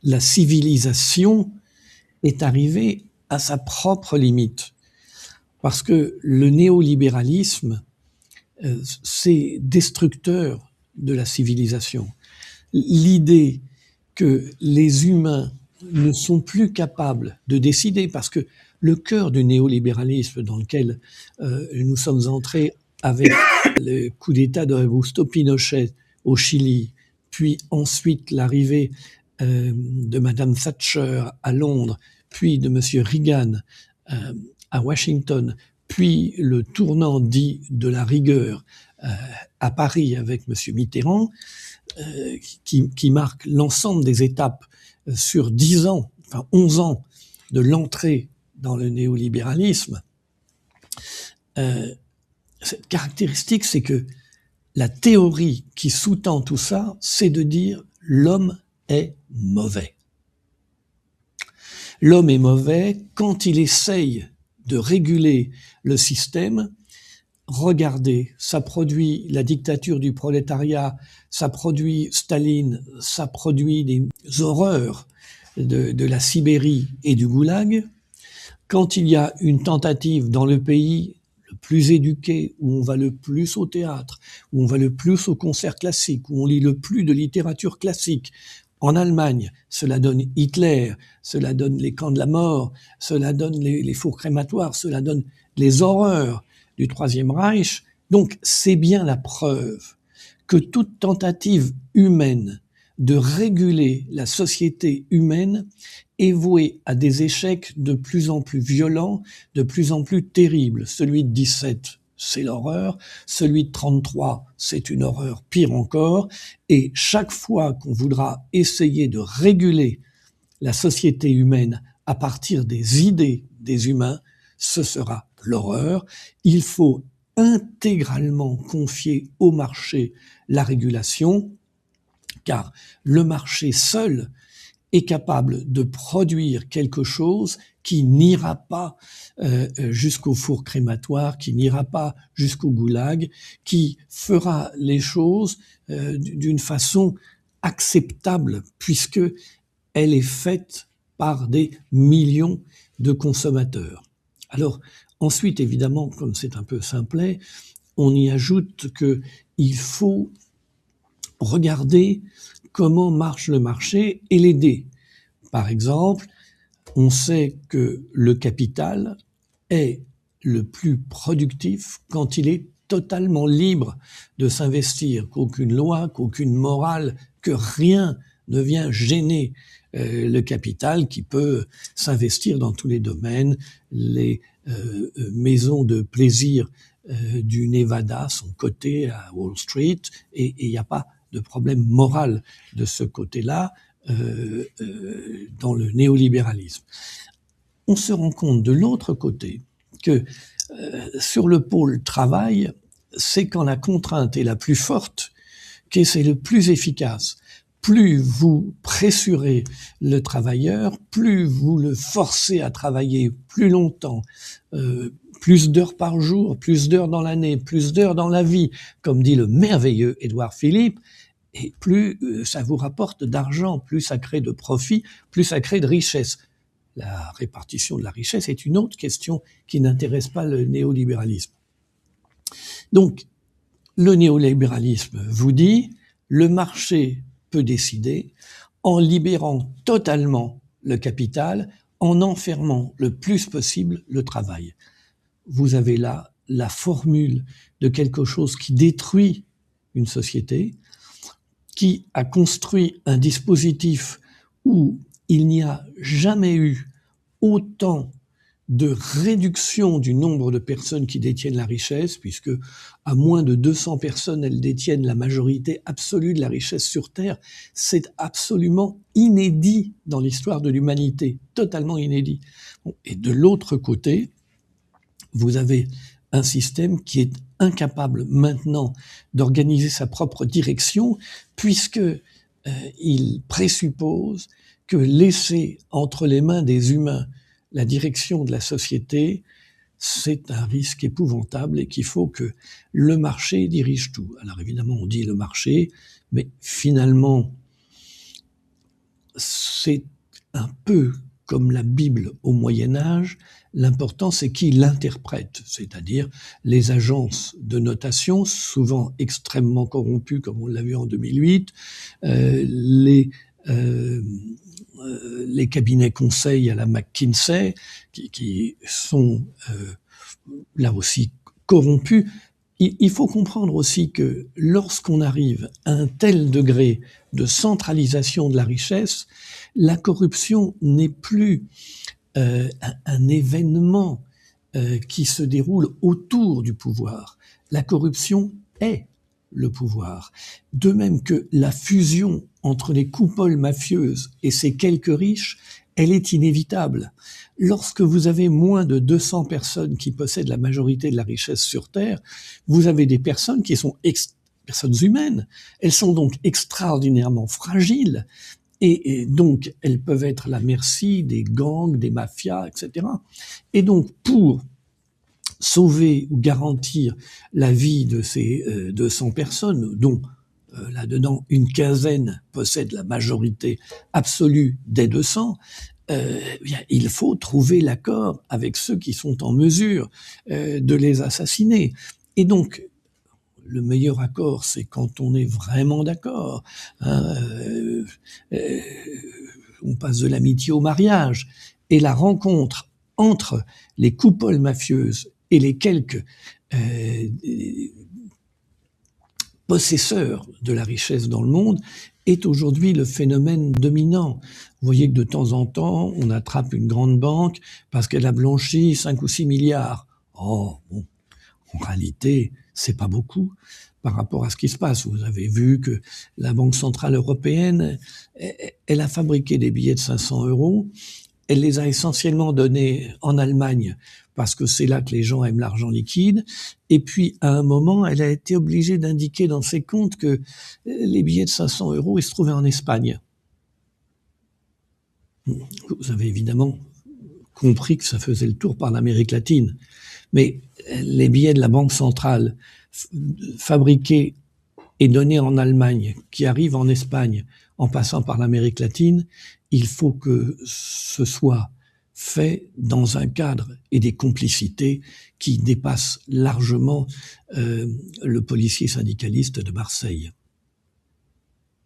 la civilisation est arrivée à sa propre limite. Parce que le néolibéralisme, c'est destructeur de la civilisation. L'idée que les humains ne sont plus capables de décider, parce que le cœur du néolibéralisme dans lequel nous sommes entrés avec le coup d'État de Augusto Pinochet au Chili, puis ensuite l'arrivée de Madame Thatcher à Londres, puis de Monsieur Reagan à Washington, puis le tournant dit de la rigueur à Paris avec Monsieur Mitterrand, qui marque l'ensemble des étapes sur 10 ans, enfin 11 ans de l'entrée dans le néolibéralisme. Cette caractéristique, c'est que la théorie qui sous-tend tout ça, c'est de dire l'homme est mauvais. L'homme est mauvais quand il essaye de réguler le système. Regardez, ça produit la dictature du prolétariat, ça produit Staline, ça produit des horreurs de la Sibérie et du goulag. Quand il y a une tentative dans le pays le plus éduqué, où on va le plus au théâtre, où on va le plus au concert classique, où on lit le plus de littérature classique, en Allemagne, cela donne Hitler, cela donne les camps de la mort, cela donne les fours crématoires, cela donne les horreurs du Troisième Reich. Donc c'est bien la preuve que toute tentative humaine de réguler la société humaine est vouée à des échecs de plus en plus violents, de plus en plus terribles. Celui de 17, c'est l'horreur. Celui de 33, c'est une horreur pire encore. Et chaque fois qu'on voudra essayer de réguler la société humaine à partir des idées des humains, ce sera l'horreur. Il faut intégralement confier au marché la régulation, car le marché seul est capable de produire quelque chose qui n'ira pas jusqu'au four crématoire, qui n'ira pas jusqu'au goulag, qui fera les choses d'une façon acceptable, puisque elle est faite par des millions de consommateurs. Alors, ensuite, évidemment, comme c'est un peu simplet, on y ajoute qu'il faut regarder comment marche le marché et l'aider. Par exemple, on sait que le capital est le plus productif quand il est totalement libre de s'investir, qu'aucune loi, qu'aucune morale, que rien ne vient gêner le capital qui peut s'investir dans tous les domaines. Les maisons de plaisir du Nevada sont cotées à Wall Street et il n'y a pas de problème moral de ce côté-là dans le néolibéralisme. On se rend compte de l'autre côté que sur le pôle travail, c'est quand la contrainte est la plus forte que c'est le plus efficace. Plus vous pressurez le travailleur, plus vous le forcez à travailler plus longtemps, plus d'heures par jour, plus d'heures dans l'année, plus d'heures dans la vie, comme dit le merveilleux Édouard Philippe, et plus ça vous rapporte d'argent, plus ça crée de profit, plus ça crée de richesse. La répartition de la richesse est une autre question qui n'intéresse pas le néolibéralisme. Donc, le néolibéralisme vous dit, le marché peut décider en libérant totalement le capital, en enfermant le plus possible le travail. Vous avez là la formule de quelque chose qui détruit une société, qui a construit un dispositif où il n'y a jamais eu autant de réduction du nombre de personnes qui détiennent la richesse, puisque à moins de 200 personnes, elles détiennent la majorité absolue de la richesse sur Terre. C'est absolument inédit dans l'histoire de l'humanité, totalement inédit. Bon, et de l'autre côté, vous avez un système qui est incapable maintenant d'organiser sa propre direction, puisque il présuppose que laisser entre les mains des humains la direction de la société, c'est un risque épouvantable et qu'il faut que le marché dirige tout. Alors évidemment, on dit le marché, mais finalement, c'est un peu comme la Bible au Moyen-Âge, l'important c'est qui l'interprète, c'est-à-dire les agences de notation, souvent extrêmement corrompues comme on l'a vu en 2008, les cabinets conseils à la McKinsey qui sont là aussi corrompus. Il faut comprendre aussi que lorsqu'on arrive à un tel degré de centralisation de la richesse, la corruption n'est plus un événement qui se déroule autour du pouvoir. La corruption est le pouvoir. De même que la fusion entre les coupoles mafieuses et ces quelques riches, elle est inévitable. Lorsque vous avez moins de 200 personnes qui possèdent la majorité de la richesse sur Terre, vous avez des personnes qui sont personnes humaines. Elles sont donc extraordinairement fragiles et donc elles peuvent être à la merci des gangs, des mafias, etc. Et donc pour sauver ou garantir la vie de ces 200 personnes, dont là-dedans une quinzaine possède la majorité absolue des 200, il faut trouver l'accord avec ceux qui sont en mesure de les assassiner. Et donc, le meilleur accord, c'est quand on est vraiment d'accord. Hein, on passe de l'amitié au mariage. Et la rencontre entre les coupoles mafieuses et les quelques possesseurs de la richesse dans le monde est aujourd'hui le phénomène dominant. Vous voyez que de temps en temps, on attrape une grande banque parce qu'elle a blanchi 5 ou 6 milliards. Oh, bon, en réalité, c'est pas beaucoup par rapport à ce qui se passe. Vous avez vu que la Banque Centrale Européenne, elle a fabriqué des billets de 500 €. Elle les a essentiellement donnés en Allemagne parce que c'est là que les gens aiment l'argent liquide. Et puis, à un moment, elle a été obligée d'indiquer dans ses comptes que les billets de 500 €, ils se trouvaient en Espagne. Vous avez évidemment compris que ça faisait le tour par l'Amérique latine. Mais les billets de la Banque centrale fabriqués et donnés en Allemagne, qui arrivent en Espagne en passant par l'Amérique latine, il faut que ce soit fait dans un cadre et des complicités qui dépassent largement le policier syndicaliste de Marseille.